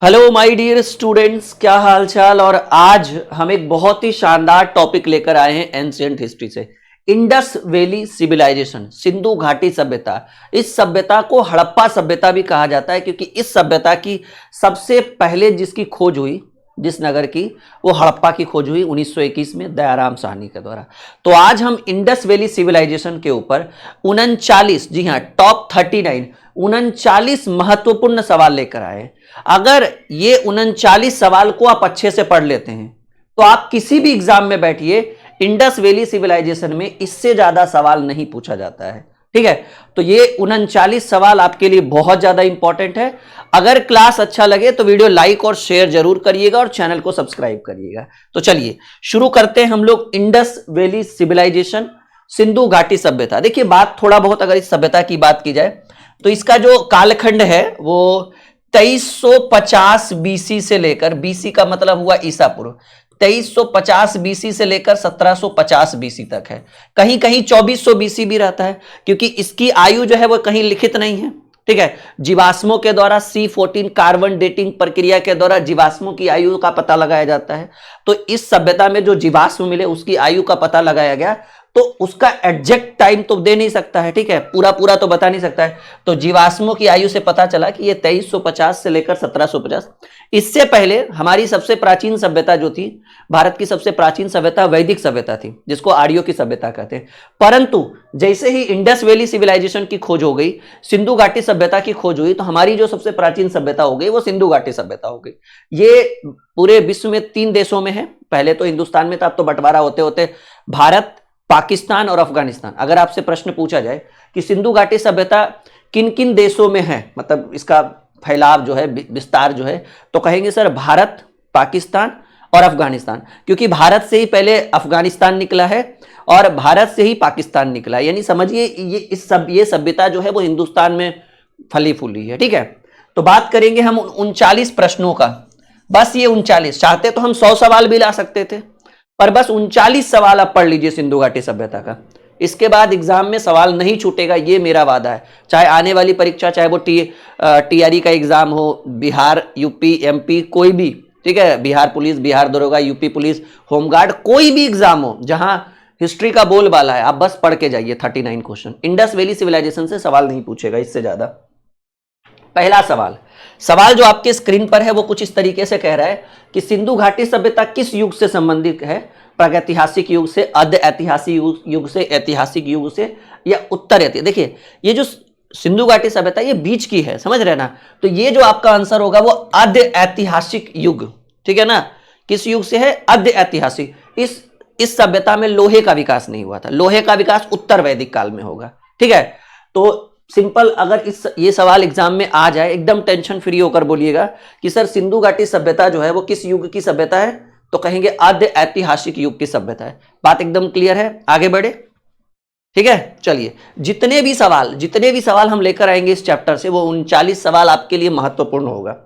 Hello my dear students, क्या हाल चाल। और आज हम एक बहुत ही शानदार टॉपिक लेकर आए हैं एंशिएंट हिस्ट्री से। इंडस वैली सिविलाइजेशन, सिंधु घाटी सभ्यता। इस सभ्यता को हड़प्पा सभ्यता भी कहा जाता है क्योंकि इस सभ्यता की सबसे पहले जिसकी खोज हुई, जिस नगर की, वो हड़प्पा की खोज हुई 1921 में दयाराम साहनी के द्वारा। तो आज हम इंडस वैली सिविलाइजेशन के ऊपर 39, जी हाँ टॉप 39, 39 महत्वपूर्ण सवाल लेकर आए। अगर ये 39 सवाल को आप अच्छे से पढ़ लेते हैं तो आप किसी भी एग्जाम में बैठिए, इंडस वैली सिविलाइजेशन में इससे ज्यादा सवाल नहीं पूछा जाता है। ठीक है, तो ये 39 सवाल आपके लिए बहुत ज्यादा इंपॉर्टेंट है। अगर क्लास अच्छा लगे तो वीडियो लाइक और शेयर जरूर करिएगा और चैनल को सब्सक्राइब करिएगा। तो चलिए शुरू करते हैं हम लोग। इंडस वैली सिविलाइजेशन, सिंधु घाटी सभ्यता। देखिए बात थोड़ा बहुत अगर इस सभ्यता की बात की जाए तो इसका जो कालखंड है वो 2350 बीसी से लेकर, बीसी का मतलब हुआ ईसा पूर्व, 2350 बीसी से लेकर 1750 बीसी तक है। कहीं कहीं 2400 बीसी भी रहता है क्योंकि इसकी आयु जो है वो कहीं लिखित नहीं है। ठीक है, जीवाश्मों के द्वारा C14 कार्बन डेटिंग प्रक्रिया के द्वारा जीवाश्मों की आयु का पता लगाया जाता है। तो इस सभ्यता में जो जीवाश्म मिले उसकी आयु का पता लगाया गया, तो उसका एग्जैक्ट टाइम तो दे नहीं सकता है। ठीक है, पूरा पूरा तो बता नहीं सकता है। तो जीवाश्मों की आयु से पता चला कि ये 2350 से लेकर 1750। इससे पहले हमारी सबसे प्राचीन सभ्यता जो थी, भारत की सबसे प्राचीन सभ्यता वैदिक सभ्यता थी, जिसको आर्यों की सभ्यता कहते हैं। परंतु जैसे ही इंडस वैली सिविलाइजेशन की खोज हो गई, सिंधु घाटी सभ्यता की खोज हुई, तो हमारी जो सबसे प्राचीन सभ्यता हो गई वो सिंधु घाटी सभ्यता हो गई। ये पूरे विश्व में 3 देशों में है। पहले तो हिंदुस्तान में था, अब तो बंटवारा होते होते भारत, पाकिस्तान और अफगानिस्तान। अगर आपसे प्रश्न पूछा जाए कि सिंधु घाटी सभ्यता किन किन देशों में है, मतलब इसका फैलाव जो है, विस्तार जो है, तो कहेंगे सर भारत, पाकिस्तान और अफगानिस्तान। क्योंकि भारत से ही पहले अफगानिस्तान निकला है और भारत से ही पाकिस्तान निकला है। यानी समझिए ये सभ्यता जो है वो हिंदुस्तान में फली फूली है। ठीक है, तो बात करेंगे हम 39 प्रश्नों का। बस ये 39, चाहते तो हम 100 सवाल भी ला सकते थे, पर बस 39 सवाल आप पढ़ लीजिए सिंधु घाटी सभ्यता का। इसके बाद एग्जाम में सवाल नहीं छूटेगा, ये मेरा वादा है। चाहे आने वाली परीक्षा, चाहे वो टीआरई का एग्जाम हो, बिहार, यूपी, एमपी, कोई भी, ठीक है, बिहार पुलिस, बिहार दरोगा, यूपी पुलिस, होमगार्ड, कोई भी एग्जाम हो जहां हिस्ट्री का बोलबाला है, आप बस पढ़ के जाइए 39 क्वेश्चन। इंडस वैली सिविलाइजेशन से सवाल नहीं पूछेगा इससे ज्यादा। पहला सवाल जो आपके स्क्रीन पर है वो कुछ इस तरीके से कह रहा है कि सिंधु घाटी सभ्यता किस युग से संबंधित है? प्रागैतिहासिक युग से, अर्ध ऐतिहासिक युग से, ऐतिहासिक युग से, या उत्तर ऐतिहासिक। देखिए ये जो सिंधु घाटी सभ्यता ये बीच की है, समझ रहे ना? तो ये जो आपका आंसर होगा वो अर्ध ऐतिहासिक युग। ठीक है ना, किस युग से है? अर्ध ऐतिहासिक। इस सभ्यता में लोहे का विकास नहीं हुआ था, लोहे का विकास उत्तर वैदिक काल में होगा। ठीक है, तो सिंपल अगर ये सवाल एग्जाम में आ जाए, एकदम टेंशन फ्री होकर बोलिएगा कि सर सिंधु घाटी सभ्यता जो है वो किस युग की सभ्यता है, तो कहेंगे अर्ध ऐतिहासिक युग की सभ्यता है। बात एकदम क्लियर है, आगे बढ़े। ठीक है, चलिए जितने भी सवाल हम लेकर आएंगे इस चैप्टर से, वो 39 सवाल आपके लिए महत्वपूर्ण होगा।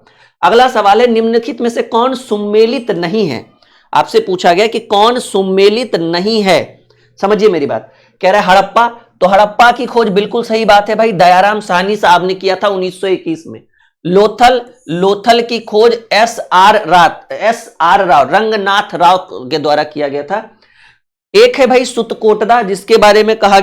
अगला सवाल है, निम्नलिखित में से कौन सुमेलित नहीं है? आपसे पूछा गया कि कौन सुमेलित नहीं है। समझिए मेरी बात, कह रहा है हड़प्पा, तो हड़प्पा की खोज बिल्कुल सही बात है भाई, दयाराम साहनी साहब ने किया था 1921 में। लोथल की खोज एस.आर. राव, रंगनाथ राव के द्वारा किया गया था। एक है भाई सुतकोटदा, जिसके बारे में कहा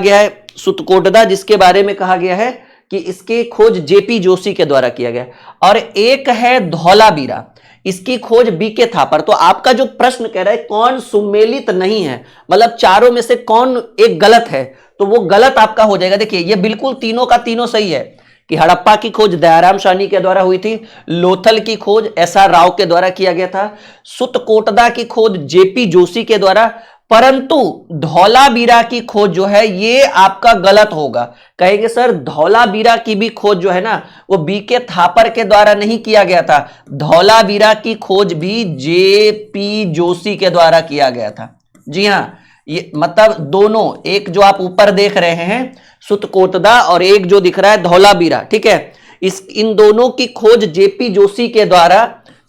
गया है कि इसकी खोज जेपी जोशी के द्वारा किया गया। और एक है धौलावीरा, इसकी खोज बीके थापर। तो आपका जो प्रश्न कह रहा है कौन सुमेलित नहीं है, मतलब चारों में से कौन एक गलत है, तो वो गलत आपका हो जाएगा। देखिए ये बिल्कुल तीनों का तीनों सही है कि हड़प्पा की खोज दयाराम साहनी के द्वारा हुई थी, लोथल की खोज एस.आर. राव के द्वारा किया गया था, सुतकोटदा की खोज जेपी जोशी के द्वारा, परंतु धौलावीरा की खोज जो है ये आपका गलत होगा। कहेंगे सर धौलावीरा की भी खोज जो है ना वो बीके थापर के द्वारा नहीं किया गया था, धौलावीरा की खोज भी जेपी जोशी के द्वारा किया गया था। जी हाँ, ये मतलब दोनों, एक जो आप ऊपर देख रहे हैं सुतकोटदा और एक जो दिख रहा है धौलावीरा, ठीक है, इन दोनों की खोज जेपी जोशी के द्वारा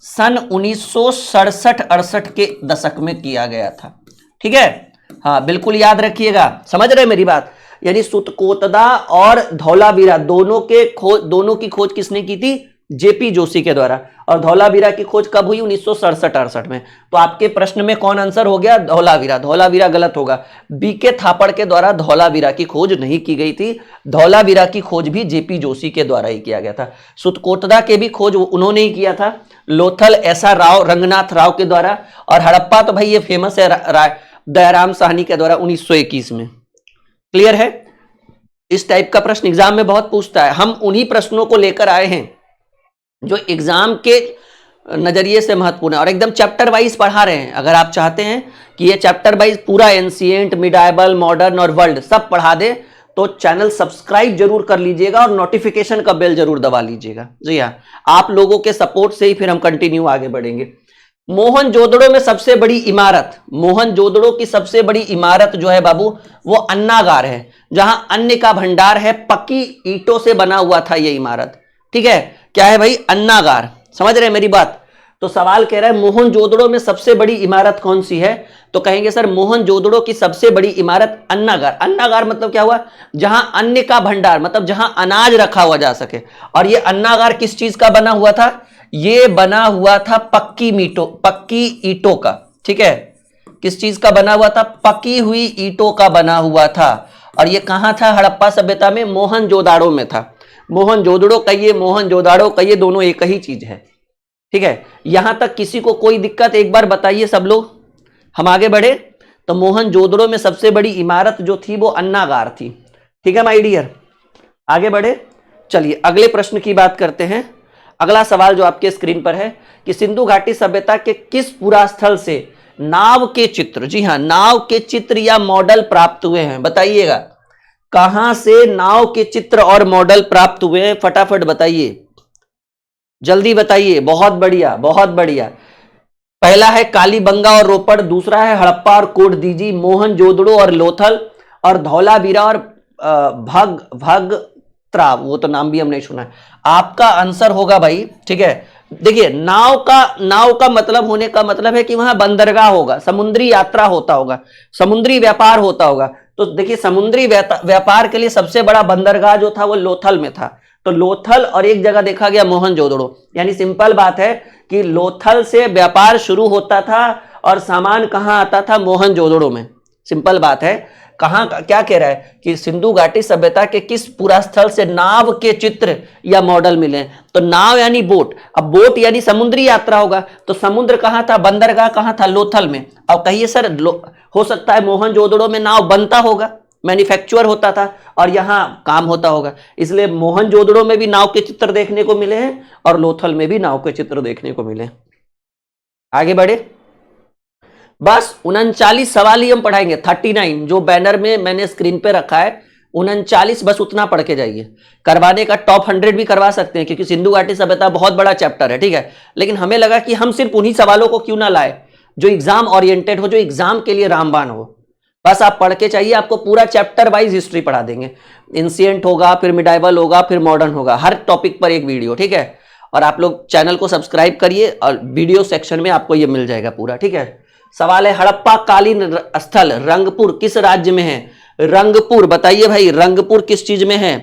सन 1967-68 के दशक में किया गया था। ठीक है, हाँ बिल्कुल याद रखिएगा, समझ रहे मेरी बात? यानी सुतकोटदा और धौलावीरा दोनों की खोज किसने की थी? जेपी जोशी के द्वारा। और धौलावीरा की खोज कब हुई? 1967-68 में। तो आपके प्रश्न में कौन आंसर हो गया? धौलावीरा। धौलावीरा गलत होगा, बीके थापड़ के द्वारा धौलावीरा की खोज नहीं की गई थी। धौलावीरा की खोज भी जेपी जोशी के द्वारा ही किया गया था। सुतकोटदा के भी खोज उन्होंने ही किया था, लोथल एस आर राव, रंगनाथ राव के द्वारा। और हड़प्पा तो भाई ये फेमस है, दयाराम साहनी के द्वारा 1921 में। क्लियर है? इस टाइप का प्रश्न एग्जाम में बहुत पूछता है। हम उन्हीं प्रश्नों को लेकर आए हैं जो एग्जाम के नजरिए से महत्वपूर्ण है, और एकदम चैप्टर वाइज पढ़ा रहे हैं। अगर आप चाहते हैं कि ये चैप्टर वाइज पूरा एंशिएंट, मिडाइवल, मॉडर्न और वर्ल्ड सब पढ़ा दे, तो चैनल सब्सक्राइब जरूर कर लीजिएगा और नोटिफिकेशन का बेल जरूर दबा लीजिएगा। जी हाँ, आप लोगों के सपोर्ट से ही फिर हम कंटिन्यू आगे बढ़ेंगे। मोहनजोदड़ो में सबसे बड़ी इमारत, मोहनजोदड़ो की सबसे बड़ी इमारत जो है बाबू, वो अन्नागार है, जहां अन्न का भंडार है। पक्की ईंटों से बना हुआ था ये इमारत। ठीक है, क्या है भाई? अन्नागार। समझ रहे हैं मेरी बात? तो सवाल कह रहा है मोहनजोदड़ो में सबसे बड़ी इमारत कौन सी है? तो कहेंगे सर मोहनजोदड़ो की सबसे बड़ी इमारत अन्नागार। अन्नागार मतलब क्या हुआ? जहां अन्न का भंडार, मतलब जहां अनाज रखा हुआ जा सके। और ये अन्नागार किस चीज का बना हुआ था? ये बना हुआ था पक्की ईंटों का। ठीक है, किस चीज का बना हुआ था? पकी हुई ईंटों का बना हुआ था। और ये कहां था? हड़प्पा सभ्यता में मोहनजोदाड़ो में था। मोहनजोदड़ो कहिए, मोहनजोदाड़ो कहिए, दोनों एक ही चीज है। ठीक है, यहां तक किसी को कोई दिक्कत एक बार बताइए सब लोग, हम आगे बढ़े। तो मोहनजोदड़ो में सबसे बड़ी इमारत जो थी वो अन्नागार थी। ठीक है माय डियर, आगे बढ़े। चलिए अगले प्रश्न की बात करते हैं। अगला सवाल जो आपके स्क्रीन पर है कि सिंधु घाटी सभ्यता के किस पुरास्थल से नाव के चित्र, जी हां, नाव के चित्र या मॉडल प्राप्त हुए हैं? बताइएगा, कहां से नाव के चित्र और मॉडल प्राप्त हुए हैं? फटाफट बताइए, जल्दी बताइए। बहुत बढ़िया, बहुत बढ़िया। पहला है कालीबंगा और रोपड़, दूसरा है हड़प्पा और कोटदीजी, मोहनजोदड़ो और लोथल, और धौलावीरा और भगत्राव, वो तो नाम भी हमने सुना है। आपका आंसर होगा भाई, ठीक है, देखिए नाव का मतलब होने का मतलब है कि वहां बंदरगाह होगा, समुद्री यात्रा होता होगा, समुद्री व्यापार होता होगा। तो देखिए समुद्री व्यापार के लिए सबसे बड़ा बंदरगाह जो था वो लोथल में था। तो लोथल और एक जगह देखा गया मोहनजोदड़ो, यानी सिंपल बात है कि लोथल से व्यापार शुरू होता था और सामान कहां आता था? मोहनजोदड़ो में। सिंपल बात है। कहां, क्या कह रहा है कि सिंधु घाटी सभ्यता के किस पुरास्थल से नाव के चित्र या मॉडल मिले? तो नाव यानी बोट, अब बोट यानी समुद्री यात्रा होगा, तो समुद्र कहां था? बंदरगाह कहां था? लोथल में। अब कहिए सर हो सकता है मोहनजोदड़ो में नाव बनता होगा, मैन्युफैक्चर होता था, और यहां काम होता होगा, इसलिए मोहनजोदड़ो में भी नाव के चित्र देखने को मिले हैं और लोथल में भी नाव के चित्र देखने को मिले। आगे बढ़े, बस 39 सवाल ही हम पढ़ाएंगे, 39 जो बैनर में मैंने स्क्रीन पे रखा है, 39 बस उतना पढ़ के जाइए। करवाने का टॉप 100 भी करवा सकते हैं, क्योंकि सिंधु घाटी सभ्यता बहुत बड़ा चैप्टर है, ठीक है। लेकिन हमें लगा कि हम सिर्फ उन्हीं सवालों को क्यों ना लाए जो एग्जाम ओरिएंटेड हो, जो एग्जाम के लिए रामबाण हो। बस आप पढ़ के चाहिए, आपको पूरा चैप्टर वाइज हिस्ट्री पढ़ा देंगे। एंशिएंट होगा, फिर मिडाइवल होगा, फिर मॉडर्न होगा, हर टॉपिक पर एक वीडियो, ठीक है। और आप लोग चैनल को सब्सक्राइब करिए और वीडियो सेक्शन में आपको ये मिल जाएगा पूरा, ठीक है। सवाल है हड़प्पा कालीन स्थल रंगपुर किस राज्य में है? रंगपुर, बताइए भाई रंगपुर किस चीज में है?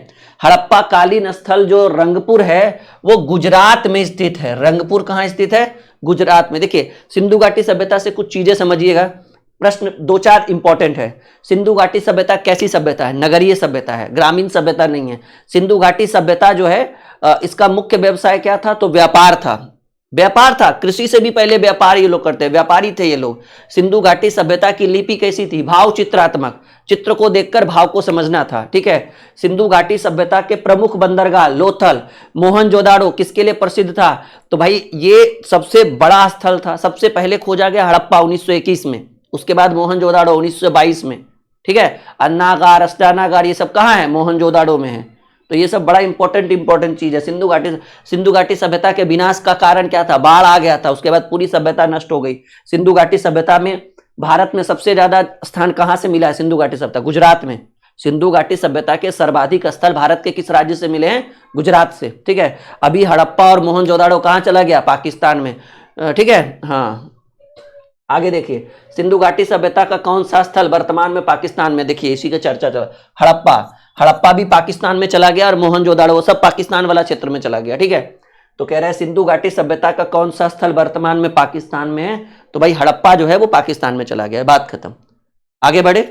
हड़प्पा कालीन स्थल जो रंगपुर है वो गुजरात में स्थित है। रंगपुर कहां स्थित है? गुजरात में। देखिए सिंधु घाटी सभ्यता से कुछ चीजें समझिएगा, प्रश्न 2-4 इंपॉर्टेंट है। सिंधु घाटी सभ्यता कैसी सभ्यता है? नगरीय सभ्यता है, ग्रामीण सभ्यता नहीं है। सिंधु घाटी सभ्यता जो है इसका मुख्य व्यवसाय क्या था? तो व्यापार था, व्यापार था। कृषि से भी पहले व्यापार ये लोग करते, व्यापारी थे ये लोग। सिंधु घाटी सभ्यता की लिपि कैसी थी? भाव चित्रात्मक, चित्र को देखकर भाव को समझना था, ठीक है। सिंधु घाटी सभ्यता के प्रमुख बंदरगाह लोथल, मोहनजोदाड़ो किसके लिए प्रसिद्ध था? तो भाई ये सबसे बड़ा स्थल था। सबसे पहले खोजा गया हड़प्पा 1921 में, उसके बाद मोहनजोदाड़ो 1922 में, ठीक है। अन्नागार, अष्टानागार ये सब कहाँ है? मोहनजोदाड़ो में है। तो ये सब बड़ा इंपॉर्टेंट चीज है। सिंधु घाटी सभ्यता के विनाश का कारण क्या था? बाढ़ आ गया था, उसके बाद पूरी सभ्यता नष्ट हो गई। सिंधु घाटी सभ्यता में भारत में सबसे ज्यादा स्थान कहां से मिला है? सिंधु घाटी सभ्यता गुजरात में। सिंधु घाटी सभ्यता के सर्वाधिक स्थल भारत के किस राज्य से मिले हैं? गुजरात से, ठीक है। अभी हड़प्पा और मोहनजोदाड़ो कहां चला गया? पाकिस्तान में, ठीक है। हाँ आगे देखिए, सिंधु घाटी सभ्यता का कौन सा स्थल वर्तमान में पाकिस्तान में? देखिए इसी का चर्चा चला। हड़प्पा भी पाकिस्तान में चला गया और मोहनजोदाड़ो वो सब पाकिस्तान वाला क्षेत्र में चला गया, ठीक है। तो कह रहा है सिंधु घाटी सभ्यता का कौन सा स्थल वर्तमान में पाकिस्तान में है, तो भाई हड़प्पा जो है वो पाकिस्तान में चला गया है, बात खत्म। आगे बढ़े,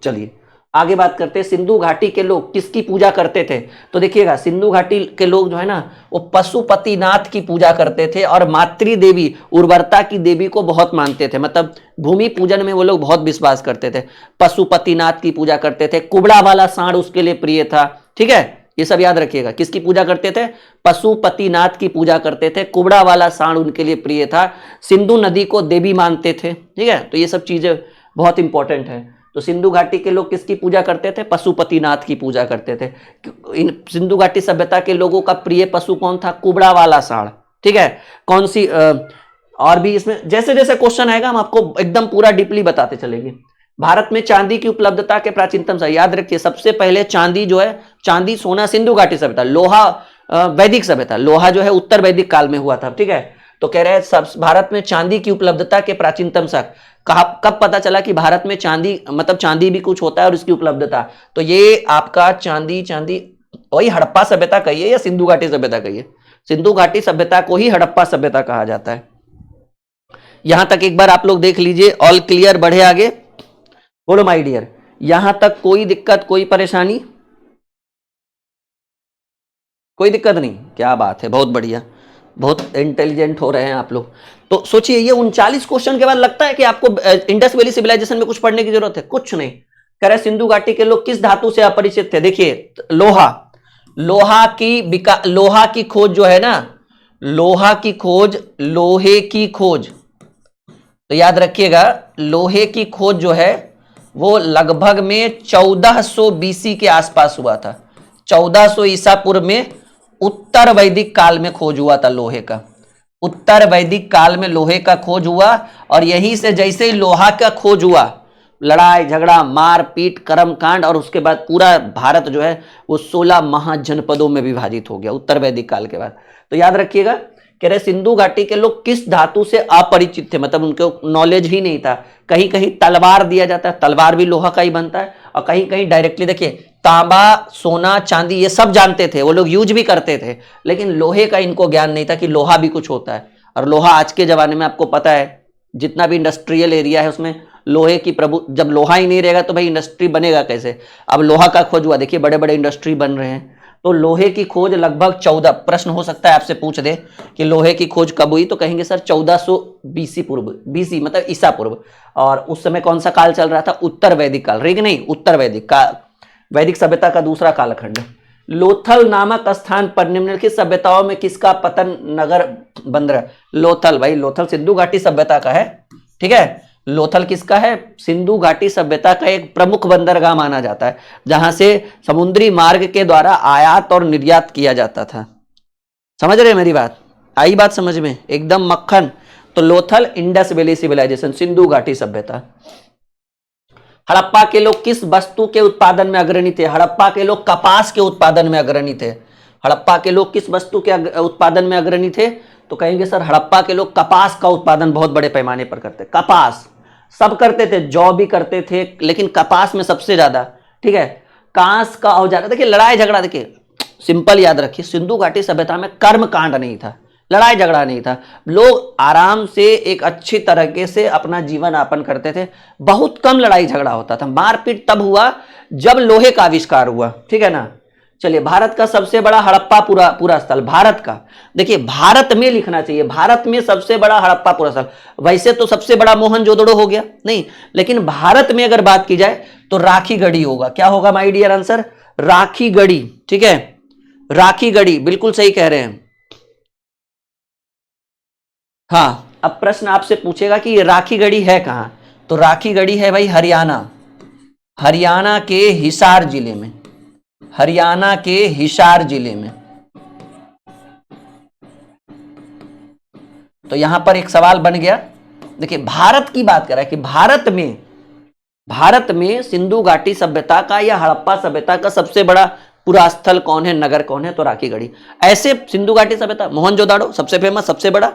चलिए आगे बात करते हैं। सिंधु घाटी के लोग किसकी पूजा करते थे, तो देखिएगा सिंधु घाटी के लोग जो है ना वो पशुपतिनाथ की पूजा करते थे और मातृ देवी उर्वरता की देवी को बहुत मानते थे, मतलब भूमि पूजन में वो लोग बहुत विश्वास करते थे। पशुपतिनाथ की पूजा करते थे, कुबड़ा वाला सांड उसके लिए प्रिय था, ठीक है, ये सब याद रखिएगा। किसकी पूजा करते थे, पशुपतिनाथ की पूजा करते थे, कुबड़ा वाला सांड उनके लिए प्रिय था, सिंधु नदी को देवी मानते थे, ठीक है। तो ये सब चीजें बहुत इंपॉर्टेंट है। तो सिंधु घाटी के लोग किसकी पूजा करते थे, पशुपतिनाथ की पूजा करते थे। इन सिंधु घाटी सभ्यता के लोगों का प्रिय पशु कौन था, कुबड़ा वाला सांड, ठीक है। कौन सी और भी इसमें जैसे जैसे क्वेश्चन आएगा हम आपको एकदम पूरा डीपली बताते चलेंगे। भारत में चांदी की उपलब्धता के प्राचीनतम से याद रखिए, सबसे पहले चांदी जो है, चांदी सोना सिंधु घाटी सभ्यता, लोहा वैदिक सभ्यता, लोहा जो है उत्तर वैदिक काल में हुआ था, ठीक है। तो कह रहे हैं सब भारत में चांदी की उपलब्धता के प्राचीनतम शक कब पता चला कि भारत में चांदी, मतलब चांदी भी कुछ होता है और इसकी उपलब्धता, तो ये आपका चांदी वही हड़प्पा सभ्यता कहिए या सिंधु घाटी सभ्यता कहिए, सिंधु घाटी सभ्यता को ही हड़प्पा सभ्यता कहा जाता है। यहां तक एक बार आप लोग देख लीजिए, ऑल क्लियर, बढ़े आगे, बोलो माय डियर, यहां तक कोई दिक्कत, कोई परेशानी, कोई दिक्कत नहीं, क्या बात है, बहुत बढ़िया, बहुत इंटेलिजेंट हो रहे हैं आप लोग। तो सोचिए ये 39 क्वेश्चन के बाद लगता है कि आपको इंडस वैली सिविलाइजेशन में कुछ पढ़ने की जरूरत है, कुछ नहीं। कह रहे सिंधु घाटी के लोग किस धातु से अपरिचित थे, देखिए लोहा, लोहा की खोज जो है ना, लोहा की खोज, लोहे की खोज, तो याद रखिएगा लोहे की खोज जो है वो लगभग में 1400 बीसी के आसपास हुआ था, 1400 ईसा पूर्व में उत्तर वैदिक काल में खोज हुआ था लोहे का, उत्तर वैदिक काल में लोहे का खोज हुआ। और यहीं से जैसे ही लोहा का खोज हुआ, लड़ाई झगड़ा मारपीट कर्मकांड, और उसके बाद पूरा भारत जो है वो 16 महाजनपदों में विभाजित हो गया उत्तर वैदिक काल के बाद। तो याद रखिएगा, कह रहे सिंधु घाटी के लोग किस धातु से अपरिचित थे, मतलब उनको नॉलेज ही नहीं था। कहीं कहीं तलवार दिया जाता है, तलवार भी लोहा का ही बनता है, और कहीं कहीं डायरेक्टली देखिए तांबा सोना चांदी ये सब जानते थे, वो लोग यूज भी करते थे, लेकिन लोहे का इनको ज्ञान नहीं था कि लोहा भी कुछ होता है। और लोहा आज के जमाने में आपको पता है जितना भी इंडस्ट्रियल एरिया है उसमें लोहे की जब लोहा ही नहीं रहेगा तो भाई इंडस्ट्री बनेगा कैसे। अब लोहा का खोज हुआ, देखिए बड़े बड़े इंडस्ट्री बन रहे हैं। तो लोहे की खोज लगभग 14, प्रश्न हो सकता है आपसे पूछ दे कि लोहे की खोज कब हुई, तो कहेंगे सर 1400 बीसी पूर्व, बीसी मतलब ईसा पूर्व, और उस समय कौन सा काल चल रहा था, उत्तर वैदिक काल, ठीक नहीं, उत्तर वैदिक का, वैदिक सभ्यता का दूसरा कालखंड। लोथल नामक स्थान पर निम्नलिखित सभ्यताओं में किसका पतन नगर बन रहा है, लोथल, भाई लोथल सिंधु घाटी सभ्यता का है, ठीक है, लोथल किसका है, सिंधु घाटी सभ्यता का एक प्रमुख बंदरगाह माना जाता है, जहां से समुद्री मार्ग के द्वारा आयात और निर्यात किया जाता था। समझ रहे मेरी बात, आई बात समझ में, एकदम मक्खन। तो Lothal, Indus valley civilization, Sindhu घाटी सभ्यता। हड़प्पा के लोग किस वस्तु के उत्पादन में अग्रणी थे, हड़प्पा के लोग कपास के उत्पादन में अग्रणी थे। हड़प्पा के लोग किस वस्तु के उत्पादन में अग्रणी थे, तो कहेंगे सर हड़प्पा के लोग कपास का उत्पादन बहुत बड़े पैमाने पर करते, कपास सब करते थे, जौ भी करते थे, लेकिन कपास में सबसे ज्यादा, ठीक है। कांस का औजार, देखिए लड़ाई झगड़ा, देखिए सिंपल याद रखिए, सिंधु घाटी सभ्यता में कर्म कांड नहीं था, लड़ाई झगड़ा नहीं था, लोग आराम से एक अच्छी तरीके से अपना जीवन यापन करते थे, बहुत कम लड़ाई झगड़ा होता था। मारपीट तब हुआ जब लोहे का आविष्कार हुआ, ठीक है ना। चलिए भारत का सबसे बड़ा हड़प्पा पूरा स्थल, भारत का, देखिए भारत में लिखना चाहिए, भारत में सबसे बड़ा हड़प्पा पूरा स्थल, वैसे तो सबसे बड़ा मोहनजोदड़ो हो गया नहीं, लेकिन भारत में अगर बात की जाए तो राखीगढ़ी होगा। क्या होगा माय डियर आंसर, राखीगढ़ी, ठीक है, राखीगढ़ी, बिल्कुल सही कह रहे हैं। हाँ, अब प्रश्न आपसे पूछेगा कि ये राखीगढ़ी है कहां, तो राखीगढ़ी है भाई हरियाणा, हरियाणा के हिसार जिले में, हरियाणा के हिसार जिले में। तो यहां पर एक सवाल बन गया, देखिए भारत की बात कर रहा है कि भारत में सिंधु घाटी सभ्यता का या हड़प्पा सभ्यता का सबसे बड़ा पूरा स्थल कौन है, नगर कौन है, तो राखीगढ़ी। ऐसे सिंधु घाटी सभ्यता, मोहनजोदाड़ो सबसे फेमस, सबसे बड़ा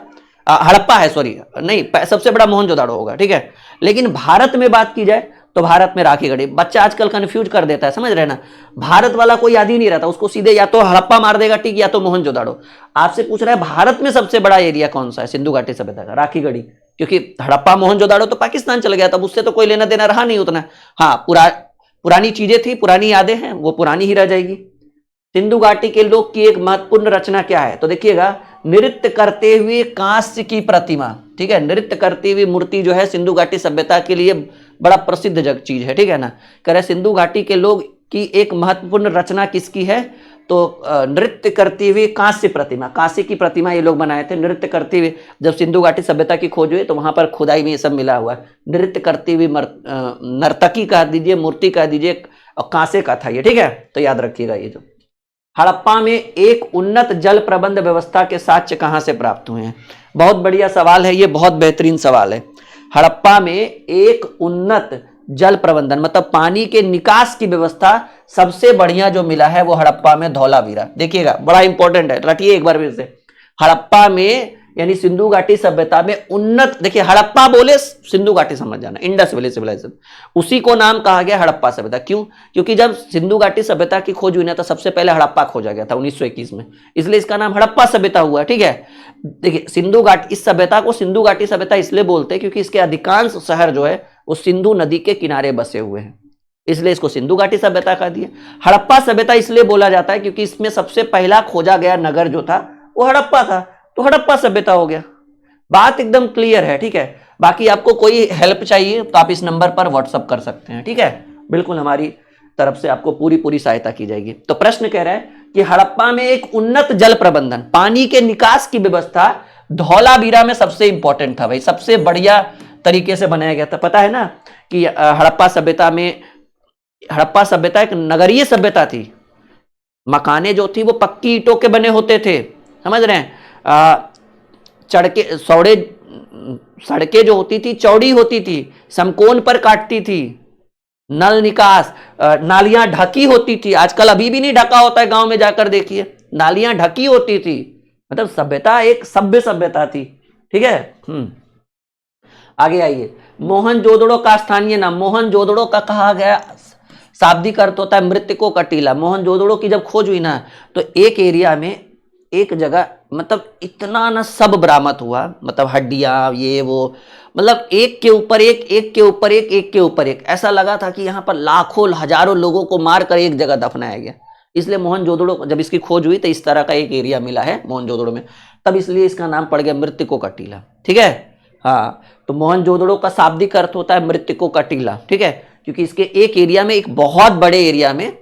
हड़प्पा है, सॉरी नहीं, सबसे बड़ा मोहनजोदाड़ो होगा, ठीक है। लेकिन भारत में बात की जाए तो भारत में राखी गढ़ी। बच्चा आजकल कंफ्यूज कर देता है, समझ रहे ना, भारत वाला कोई याद ही नहीं रहता, उसको सीधे या तो हड़प्पा मार देगा ठीक, या तो मोहनजोदाड़ो। आपसे पूछ रहा है भारत में सबसे बड़ा एरिया कौन सा है सिंधु घाटी सभ्यता का, राखी गढ़ी, क्योंकि हड़प्पा मोहनजोदाड़ो तो पाकिस्तान चल गया, तब उससे तो कोई लेना देना रहा नहीं उतना। हाँ, पुरानी चीजें थी, पुरानी यादें हैं, वो पुरानी ही रह जाएगी। सिंधु घाटी के लोग की एक महत्वपूर्ण रचना क्या है, तो देखिएगा, नृत्य करते हुए कांस्य की प्रतिमा, ठीक है, नृत्य करती हुई मूर्ति जो है सिंधु घाटी सभ्यता के लिए बड़ा प्रसिद्ध जग चीज है, ठीक है ना। कह रहे सिंधु घाटी के लोग की एक महत्वपूर्ण रचना किसकी है, तो नृत्य करती हुई कांस्य प्रतिमा, कांस्य की प्रतिमा ये लोग बनाए थे, नृत्य करती हुई। जब सिंधु घाटी सभ्यता की खोज हुई तो वहां पर खुदाई में ये सब मिला हुआ है, नृत्य करती हुई नर्तकी कह दीजिए, मूर्ति कह दीजिए, और कांसे का था ये, ठीक है, तो याद रखिएगा। ये जो हड़प्पा में एक उन्नत जल प्रबंध व्यवस्था के साक्ष्य कहां से प्राप्त हुए हैं, बहुत बढ़िया सवाल है ये, बहुत बेहतरीन सवाल है। हड़प्पा में एक उन्नत जल प्रबंधन मतलब पानी के निकास की व्यवस्था सबसे बढ़िया जो मिला है वो हड़प्पा में धौलावीरा। देखिएगा बड़ा इंपॉर्टेंट है, रटिए एक बार फिर से, हड़प्पा में यानी सिंधु घाटी सभ्यता में उन्नत, देखिए हड़प्पा बोले सिंधु घाटी समझ जाना, इंडस वैली सिविलाइजेशन, उसी को नाम कहा गया हड़प्पा सभ्यता। क्यों? क्योंकि जब सिंधु घाटी सभ्यता की खोज हुई ना तो सबसे पहले हड़प्पा खोजा गया था 1921 में, इसलिए इसका नाम हड़प्पा सभ्यता हुआ, ठीक है। देखिए सिंधु घाटी, इस सभ्यता को सिंधु घाटी सभ्यता इसलिए बोलते हैं क्योंकि इसके अधिकांश शहर जो है वो सिंधु नदी के किनारे बसे हुए हैं, इसलिए इसको सिंधु घाटी सभ्यता कहा दिया। हड़प्पा सभ्यता इसलिए बोला जाता है क्योंकि इसमें सबसे पहला खोजा गया नगर जो था वो हड़प्पा था, तो हड़प्पा सभ्यता हो गया। बात एकदम क्लियर है, ठीक है। बाकी आपको कोई हेल्प चाहिए तो आप इस नंबर पर व्हाट्सअप कर सकते हैं, ठीक है, बिल्कुल हमारी तरफ से आपको पूरी सहायता की जाएगी। तो प्रश्न कह रहा है कि हड़प्पा में एक उन्नत जल प्रबंधन, पानी के निकास की व्यवस्था धौलावीरा में सबसे इंपॉर्टेंट था भाई, सबसे बढ़िया तरीके से बनाया गया था। पता है ना कि हड़प्पा सभ्यता एक नगरीय सभ्यता थी, मकाने जो थी वो पक्की ईंटों के बने होते थे, समझ रहे हैं, सड़कें जो होती थी चौड़ी होती थी, समकोण पर काटती थी, नल निकास, नालियां ढकी होती थी, आजकल अभी भी नहीं ढका होता है, गांव में जाकर देखिए नालियां ढकी होती थी, मतलब सभ्यता एक सभ्य सभ्यता थी, ठीक है। आगे आइए, मोहनजोदड़ो का स्थानीय नाम, मोहनजोदड़ो का कहा गया शाब्दिक अर्थ होता है मृतकों का टीला। मोहनजोदड़ो की जब खोज हुई ना तो एक एरिया में एक जगह मतलब इतना ना सब बरामद हुआ, मतलब हड्डियां ये वो, मतलब एक के ऊपर एक, एक के ऊपर एक, एक के ऊपर एक, ऐसा लगा था कि यहाँ पर लाखों हजारों लोगों को मारकर एक जगह दफनाया गया। इसलिए मोहनजोदड़ो जब इसकी खोज हुई तो इस तरह का एक एरिया मिला है मोहनजोदड़ो में, तब इसलिए इसका नाम पड़ गया मृतकों का टीला, ठीक है। हाँ, तो मोहनजोदड़ो का शाब्दिक अर्थ होता है मृतकों का टीला, ठीक है, क्योंकि इसके एक एरिया में, एक बहुत बड़े एरिया में,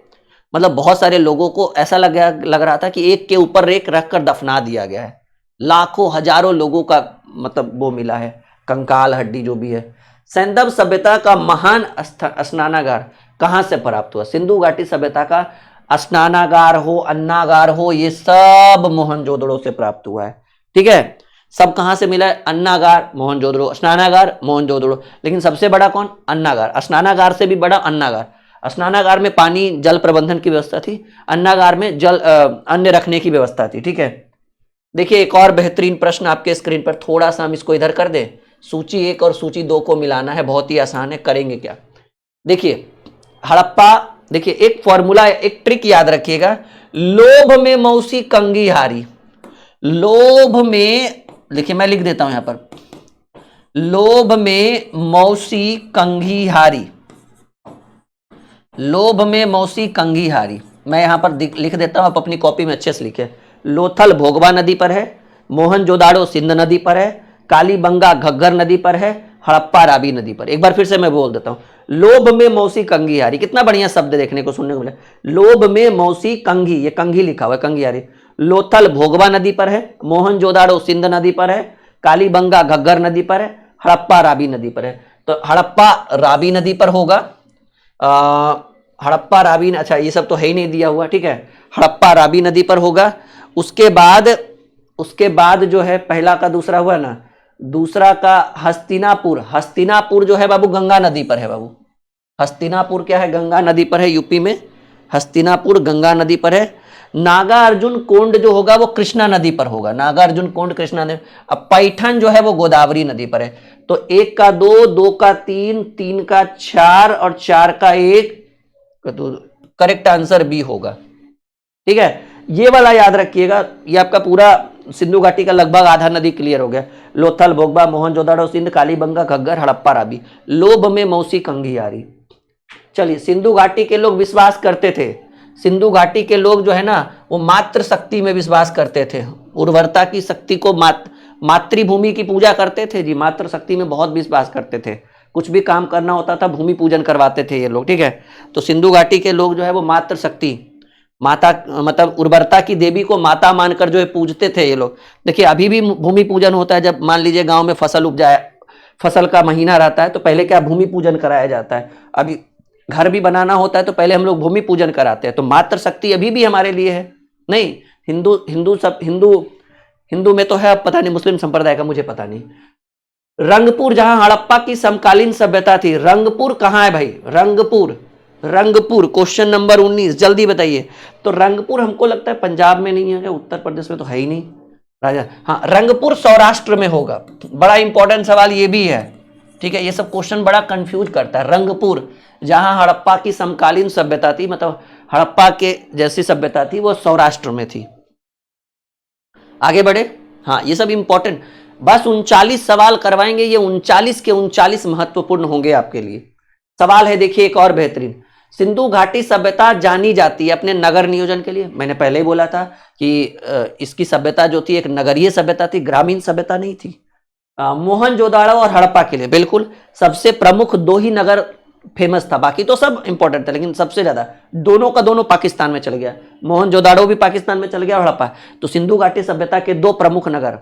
मतलब बहुत सारे लोगों को ऐसा लग रहा था कि एक के ऊपर एक रखकर दफना दिया गया है, लाखों हजारों लोगों का मतलब वो मिला है, कंकाल हड्डी जो भी है। सैंधव सभ्यता का महान स्नानागार कहां से प्राप्त हुआ? सिंधु घाटी सभ्यता का स्नानागार हो, अन्नागार हो, ये सब मोहनजोदड़ो से प्राप्त हुआ है, ठीक है। सब कहां से मिला है? अन्नागार मोहनजोदड़ो, स्नानागार मोहनजोदड़ो, लेकिन सबसे बड़ा कौन? अन्नागार। स्नानागार से भी बड़ा अन्नागार। स्नानागार में पानी जल प्रबंधन की व्यवस्था थी, अन्नागार में जल अन्न रखने की व्यवस्था थी, ठीक है। देखिए एक और बेहतरीन प्रश्न आपके स्क्रीन पर, थोड़ा सा हम इसको इधर कर दें, सूची 1 और सूची 2 को मिलाना है, बहुत ही आसान है, करेंगे क्या? देखिए हड़प्पा, देखिए एक फॉर्मूला, एक ट्रिक याद रखिएगा, लोभ में मौसी कंगी हारी, लोभ में, देखिए मैं लिख देता हूं यहां पर, लोभ में मौसी कंघी हारी, लोभ में मौसी कंघी हारी, मैं यहां पर लिख देता हूं, आप अपनी कॉपी में अच्छे से लिखे। लोथल भोगवा नदी पर है, मोहनजोदाड़ो सिंध नदी पर है, कालीबंगा घग्गर नदी पर है, हड़प्पा रावी नदी पर। एक बार फिर से मैं बोल देता हूं, लोभ में मौसी कंघी हारी, कितना बढ़िया शब्द देखने को सुनने को मिला, लोभ में मौसी कंघी, ये कंघी लिखा हुआ है, कंघी हारी। लोथल भोगवा नदी पर है, मोहनजोदाड़ो सिंध नदी पर है, कालीबंगा घग्गर नदी पर है, हड़प्पा रावी नदी पर है। तो हड़प्पा रावी नदी पर होगा, हड़प्पा रावी, अच्छा ये सब तो है ही नहीं दिया हुआ, ठीक है, हड़प्पा रावी नदी पर होगा। उसके बाद जो है पहला का दूसरा हुआ ना, दूसरा का हस्तिनापुर, हस्तिनापुर जो है बाबू गंगा नदी पर है बाबू, हस्तिनापुर क्या है? गंगा नदी पर है, यूपी में हस्तिनापुर गंगा नदी पर है। नागार्जुन कोंड जो होगा वो कृष्णा नदी पर होगा, नागार्जुन कोंड कृष्णा नदी। अब पैठन जो है वो गोदावरी नदी पर है। तो 1 का 2, 2 का 3, 3 का 4 और 4 का 1, तो करेक्ट आंसर बी होगा। ठीक है, ये वाला याद रखिएगा। ये आपका पूरा सिंधु घाटी का लगभग आधा नदी क्लियर हो गया। लोथल, भोगबा, मोहनजोदड़ो, सिंध, कालीबंगा, घग्गर, हड़प्पा, रावी। लोभ में मौसी कंघियारी। चलिए, सिंधु घाटी के लोग विश्वास करते थे, सिंधु घाटी के लोग जो है ना वो मातृ शक्ति में विश्वास करते थे, उर्वरता की शक्ति को, मातृभूमि की पूजा करते थे जी, मातृ शक्ति में बहुत विश्वास करते थे। कुछ भी काम करना होता था भूमि पूजन करवाते थे ये लोग। ठीक है, तो सिंधु घाटी के लोग जो है वो मातृ शक्ति, माता मतलब उर्वरता की देवी को माता मानकर जो है पूजते थे ये लोग। देखिए अभी भी भूमि पूजन होता है, जब मान लीजिए गांव में फसल उपजाए, फसल का महीना रहता है तो पहले क्या भूमि पूजन कराया जाता है। अभी घर भी बनाना होता है तो पहले हम लोग भूमि पूजन कराते हैं। तो मातृ शक्ति अभी भी हमारे लिए है। नहीं, हिंदू में तो है, अब पता नहीं मुस्लिम संप्रदाय का मुझे पता नहीं। रंगपुर, जहां हड़प्पा की समकालीन सभ्यता थी, रंगपुर कहां है भाई? रंगपुर, रंगपुर क्वेश्चन नंबर 19, जल्दी बताइए। तो रंगपुर हमको लगता है पंजाब में नहीं है क्या? उत्तर प्रदेश में तो है ही नहीं राजा। हाँ, रंगपुर सौराष्ट्र में होगा। बड़ा इंपॉर्टेंट सवाल ये भी है। ठीक है, ये सब क्वेश्चन बड़ा कंफ्यूज करता है। रंगपुर, जहां हड़प्पा की समकालीन सभ्यता थी, मतलब हड़प्पा के जैसी सभ्यता थी, वो सौराष्ट्र में थी। आगे बढ़े। हाँ, ये सब इंपॉर्टेंट, बस 39 सवाल करवाएंगे, ये 39 के 39 महत्वपूर्ण होंगे आपके लिए। सवाल है देखिए एक और बेहतरीन। सिंधु घाटी सभ्यता जानी जाती है अपने नगर नियोजन के लिए। मैंने पहले ही बोला था कि इसकी सभ्यता जो थी एक नगरीय सभ्यता थी, ग्रामीण सभ्यता नहीं थी। मोहनजोदाड़ो और हड़प्पा के लिए बिल्कुल सबसे प्रमुख 2 ही नगर फेमस था, बाकी तो सब इंपॉर्टेंट था, लेकिन सबसे ज्यादा दोनों का दोनों पाकिस्तान में चल गया। मोहनजोदाड़ो भी पाकिस्तान में चल गया और हड़प्पा। तो सिंधु घाटी सभ्यता के 2 प्रमुख नगर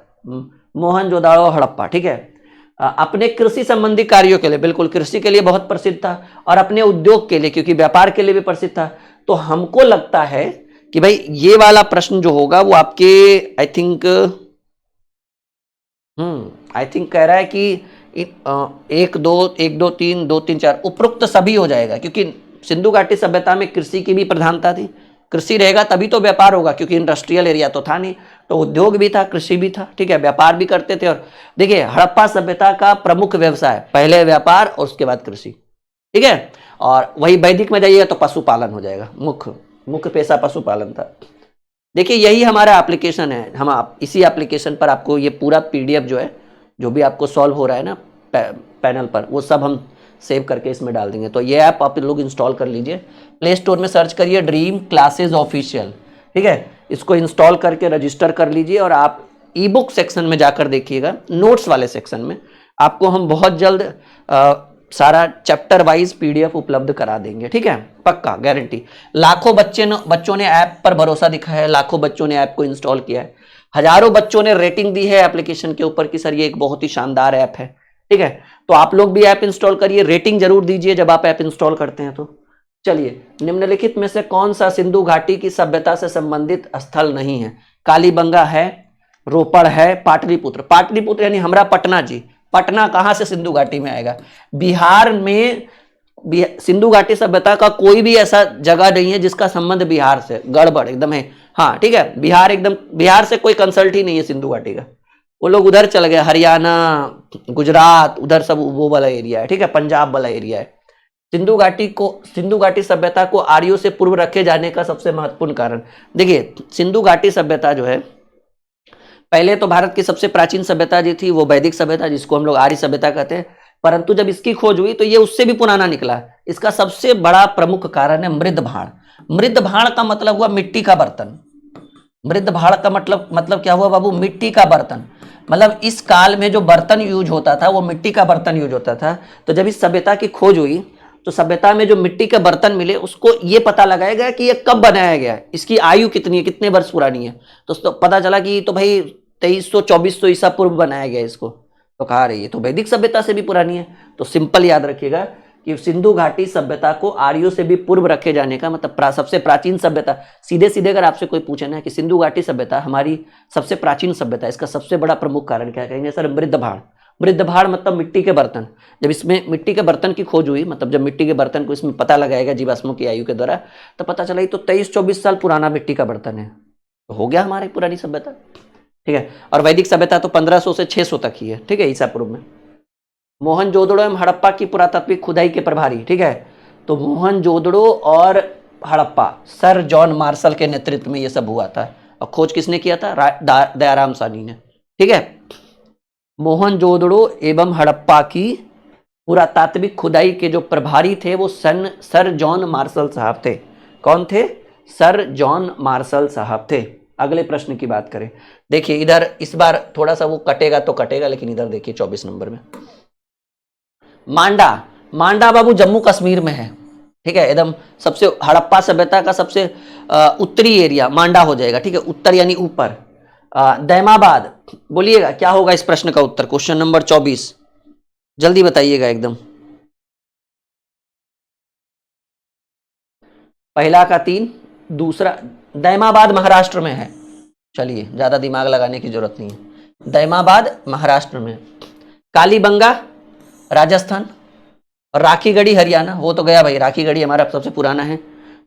मोहनजोदाड़ो और हड़प्पा। ठीक है, अपने कृषि संबंधी कार्यों के लिए, बिल्कुल कृषि के लिए बहुत प्रसिद्ध था, और अपने उद्योग के लिए, क्योंकि व्यापार के लिए भी प्रसिद्ध था। तो हमको लगता है कि भाई ये वाला प्रश्न जो होगा वो आपके आई थिंक कह रहा है कि 1 2 3 2 3 4 उपरोक्त सभी हो जाएगा, क्योंकि सिंधु घाटी सभ्यता में कृषि की भी प्रधानता थी। कृषि रहेगा तभी तो व्यापार होगा, क्योंकि इंडस्ट्रियल एरिया तो था नहीं, तो उद्योग भी था, कृषि भी था। ठीक है, व्यापार भी करते थे। और देखिए हड़प्पा सभ्यता का प्रमुख व्यवसाय पहले व्यापार और उसके बाद कृषि। ठीक है, और वही वैदिक में जाइएगा तो पशुपालन हो जाएगा, मुख्य पेशा पशुपालन था। देखिए यही हमारा एप्लीकेशन है, हम इसी एप्लीकेशन पर आपको ये पूरा पीडीएफ जो है, जो भी आपको सॉल्व हो रहा है ना पैनल पर, वो सब हम सेव करके इसमें डाल देंगे। तो ये ऐप आप लोग इंस्टॉल कर लीजिए, प्ले स्टोर में सर्च करिए ड्रीम क्लासेस ऑफिशियल। ठीक है, इसको इंस्टॉल करके रजिस्टर कर लीजिए, और आप ई बुक सेक्शन में जाकर देखिएगा, नोट्स वाले सेक्शन में आपको हम बहुत जल्द सारा चैप्टर वाइज पीडीएफ उपलब्ध करा देंगे। ठीक है, पक्का गारंटी। लाखों बच्चों ने ऐप पर भरोसा दिखाया है, लाखों बच्चों ने ऐप को इंस्टॉल किया है, हजारों बच्चों ने रेटिंग दी है एप्लीकेशन के ऊपर कि सर ये एक बहुत ही शानदार ऐप है। ठीक है, तो आप लोग भी ऐप इंस्टॉल करिए, रेटिंग जरूर दीजिए जब आप ऐप इंस्टॉल करते हैं तो। चलिए, निम्नलिखित में से कौन सा सिंधु घाटी की सभ्यता से संबंधित स्थल नहीं है? कालीबंगा है, रोपड़ है, पाटलिपुत्र। पाटलिपुत्र यानी हमारा पटना जी। पटना कहां से सिंधु घाटी में आएगा? बिहार में सिंधु घाटी सभ्यता का कोई भी ऐसा जगह नहीं है जिसका संबंध बिहार से, गड़बड़ एकदम है। हाँ ठीक है, बिहार से कोई कंसल्ट ही नहीं है सिंधु घाटी का। वो लोग उधर चल गए, हरियाणा, गुजरात, उधर सब वो वाला एरिया है। ठीक है, पंजाब वाला एरिया है। सिंधु घाटी सभ्यता को आर्यों से पूर्व रखे जाने का सबसे महत्वपूर्ण कारण, देखिए सिंधु घाटी सभ्यता जो है, पहले तो भारत की सबसे प्राचीन सभ्यता जो थी वो वैदिक सभ्यता, जिसको हम लोग आर्य सभ्यता कहते हैं, परंतु जब इसकी खोज हुई तो ये उससे भी पुराना निकला। इसका सबसे बड़ा प्रमुख कारण है मृद भाण। मृद भाण का मतलब हुआ मिट्टी का बर्तन। मृद भाण का मतलब क्या हुआ बाबू? मिट्टी का बर्तन। मतलब इस काल में जो बर्तन यूज होता था वो मिट्टी का बर्तन यूज होता था। तो जब इस सभ्यता की खोज हुई तो सभ्यता में जो मिट्टी के बर्तन मिले उसको ये पता लगाया गया कि ये कब बनाया गया है, इसकी आयु कितनी है, कितने वर्ष पुरानी है। तो पता चला कि तो भाई 2300-2400 ईसा पूर्व बनाया गया इसको। तो कहा रही है तो वैदिक सभ्यता से भी पुरानी है। तो सिंपल याद रखिएगा कि सिंधु घाटी सभ्यता को आर्यों से भी पूर्व रखे जाने का मतलब सबसे प्राचीन सभ्यता। सीधे सीधे अगर आपसे कोई पूछे ना कि सिंधु घाटी सभ्यता हमारी सबसे प्राचीन सभ्यता, इसका सबसे बड़ा प्रमुख कारण क्या कहेंगे? सर मृद भाण। मृदभांड मतलब मिट्टी के बर्तन। जब इसमें मिट्टी के बर्तन की खोज हुई, मतलब जब मिट्टी के बर्तन को इसमें पता लगाएगा जीवाश्मों की आयु के द्वारा, तो पता चला ये तो 23-24 साल पुराना मिट्टी का बर्तन है, तो हो गया हमारी पुरानी सभ्यता। ठीक है, और वैदिक सभ्यता तो 1500 से 600 तक ही है। ठीक है, ईसा पूर्व में। मोहनजोदड़ो एवं हड़प्पा की पुरातात्विक खुदाई के प्रभारी। ठीक है, तो मोहनजोदड़ो और हड़प्पा सर जॉन मार्शल के नेतृत्व में ये सब हुआ था। और खोज किसने किया था? दयाराम साहनी ने। ठीक है, मोहनजोदड़ो एवं हड़प्पा की पुरातात्विक खुदाई के जो प्रभारी थे वो सर जॉन मार्शल साहब थे। कौन थे? सर जॉन मार्शल साहब थे। अगले प्रश्न की बात करें, देखिए इधर इस बार थोड़ा सा वो कटेगा तो कटेगा, लेकिन इधर देखिए 24 नंबर में मांडा। मांडा बाबू जम्मू कश्मीर में है। ठीक है, एकदम सबसे हड़प्पा सभ्यता का सबसे उत्तरी एरिया मांडा हो जाएगा। ठीक है, उत्तर यानी ऊपर। दैमाबाद, बोलिएगा क्या होगा इस प्रश्न का उत्तर? क्वेश्चन नंबर 24, जल्दी बताइएगा एकदम। पहला का 3, दूसरा दैमाबाद महाराष्ट्र में है। चलिए, ज्यादा दिमाग लगाने की जरूरत नहीं है। दैमाबाद महाराष्ट्र में। कालीबंगा राजस्थान और राखीगढ़ी हरियाणा, वो तो गया भाई, राखीगढ़ी हमारा सबसे पुराना है।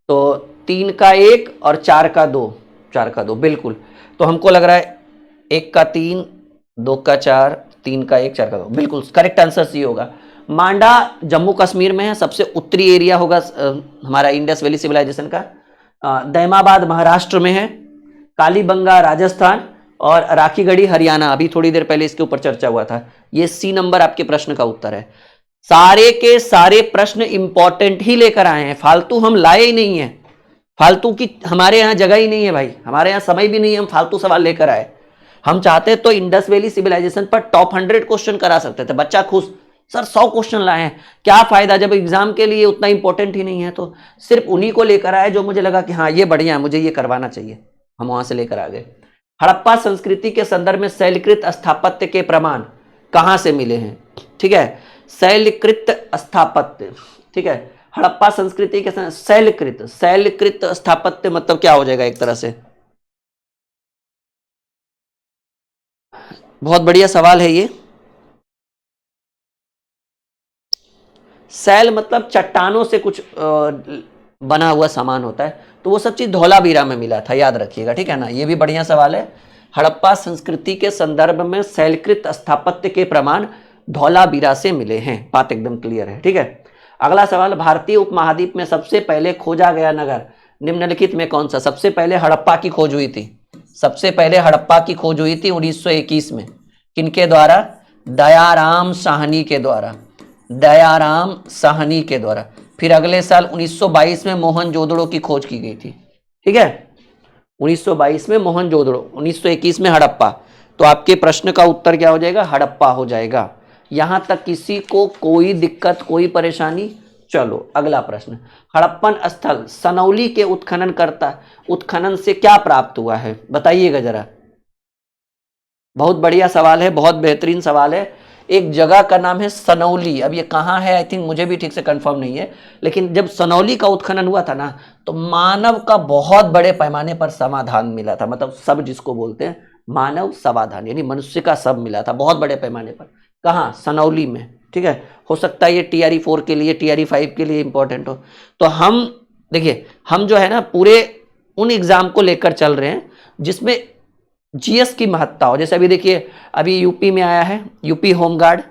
तो 3 का 1 और 4 का 2, 4 का 2 बिल्कुल। तो हमको लग रहा है 1 का 3, 2 का 4, 3 का 1, 4 का 2, बिल्कुल करेक्ट आंसर सी होगा। मांडा जम्मू कश्मीर में है, सबसे उत्तरी एरिया होगा हमारा इंडस वैली सिविलाइजेशन का। दैमाबाद महाराष्ट्र में है, कालीबंगा राजस्थान और राखीगढ़ी हरियाणा। अभी थोड़ी देर पहले इसके ऊपर चर्चा हुआ था। ये सी नंबर आपके प्रश्न का उत्तर है। सारे के सारे प्रश्न इंपॉर्टेंट ही लेकर आए हैं, फालतू हम लाए ही नहीं है। फालतू की हमारे यहाँ जगह ही नहीं है भाई, हमारे यहाँ समय भी नहीं है हम फालतू सवाल लेकर आए। हम चाहते तो इंडस वैली सिविलाइजेशन पर टॉप 100 क्वेश्चन करा सकते थे, बच्चा खुश, सर 100 क्वेश्चन लाए हैं, क्या फायदा जब एग्जाम के लिए उतना इंपॉर्टेंट ही नहीं है। तो सिर्फ उन्हीं को लेकर आए जो मुझे लगा कि हाँ ये बढ़िया है, मुझे ये करवाना चाहिए, हम वहां से लेकर आ गए। हड़प्पा संस्कृति के संदर्भ में शैलकृत स्थापत्य के प्रमाण कहां से मिले हैं? ठीक है, शैलकृत स्थापत्य। ठीक है, हड़प्पा संस्कृति के शैलकृत स्थापत्य मतलब क्या हो जाएगा एक तरह से? बहुत बढ़िया सवाल है ये। शैल मतलब चट्टानों से कुछ बना हुआ सामान होता है, तो वो सब चीज धौलावीरा में मिला था, याद रखिएगा। ठीक है ना, ये भी बढ़िया सवाल है। हड़प्पा संस्कृति के संदर्भ में शैलकृत स्थापत्य के प्रमाण धौलावीरा से मिले हैं, बात एकदम क्लियर है। ठीक है, अगला सवाल, भारतीय उपमहाद्वीप में सबसे पहले खोजा गया नगर निम्नलिखित में कौन सा? सबसे पहले हड़प्पा की खोज हुई थी, सबसे पहले हड़प्पा की खोज हुई थी 1921 में। किनके द्वारा? दयाराम साहनी के द्वारा, दयाराम साहनी के द्वारा। फिर अगले साल 1922 में मोहनजोदड़ो की खोज की गई थी। ठीक है, 1922 में मोहनजोदड़ो, 1921 में हड़प्पा। तो आपके प्रश्न का उत्तर क्या हो जाएगा? हड़प्पा हो जाएगा। यहां तक किसी को कोई दिक्कत, कोई परेशानी? चलो अगला प्रश्न, हड़प्पन स्थल सनौली के उत्खनन से क्या प्राप्त हुआ है? बताइएगा जरा। बहुत बढ़िया सवाल है, बहुत बेहतरीन सवाल है। एक जगह का नाम है सनौली, अब ये कहाँ है आई थिंक मुझे भी ठीक से कंफर्म नहीं है, लेकिन जब सनौली का उत्खनन हुआ था ना, तो मानव का बहुत बड़े पैमाने पर समाधान मिला था, मतलब सब जिसको बोलते हैं मानव समाधान, यानी मनुष्य का सब मिला था बहुत बड़े पैमाने पर। कहाँ? सनौली में। ठीक है, हो सकता है ये TRE 4 के लिए, TRE 5 के लिए इंपॉर्टेंट हो। तो हम देखिए, हम जो है ना पूरे उन एग्जाम को लेकर चल रहे हैं जिसमें GS की महत्ता हो। जैसे अभी देखिए, अभी यूपी में आया है यूपी होमगार्ड,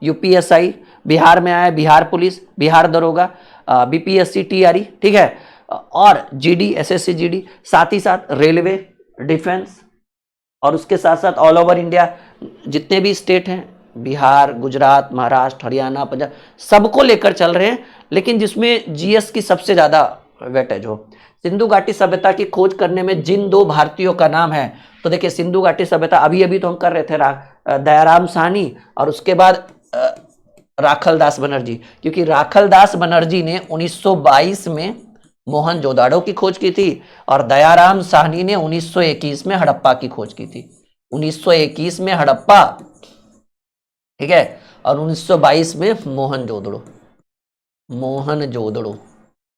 UPSI, बिहार में आया है बिहार पुलिस, बिहार दरोगा, BPSC TRE। ठीक है, और GD, SSC GD, साथ ही साथ रेलवे, डिफेंस, और उसके साथ साथ ऑल ओवर इंडिया जितने भी स्टेट हैं, बिहार, गुजरात, महाराष्ट्र, हरियाणा, पंजाब, सबको लेकर चल रहे हैं। लेकिन जिसमें GS की सबसे ज्यादा वेटेज हो। सिंधु घाटी सभ्यता की खोज करने में जिन 2 भारतीयों का नाम है, तो देखिए सिंधु घाटी सभ्यता अभी अभी तो हम कर रहे थे दयाराम साहनी, और उसके बाद राखलदास बनर्जी, क्योंकि राखलदास बनर्जी ने 1922 में मोहनजोदाड़ो की खोज की थी और दयाराम साहनी ने 1921 में हड़प्पा की खोज की थी। 1921 में हड़प्पा, ठीक है, और 1922 में मोहनजोदड़ो।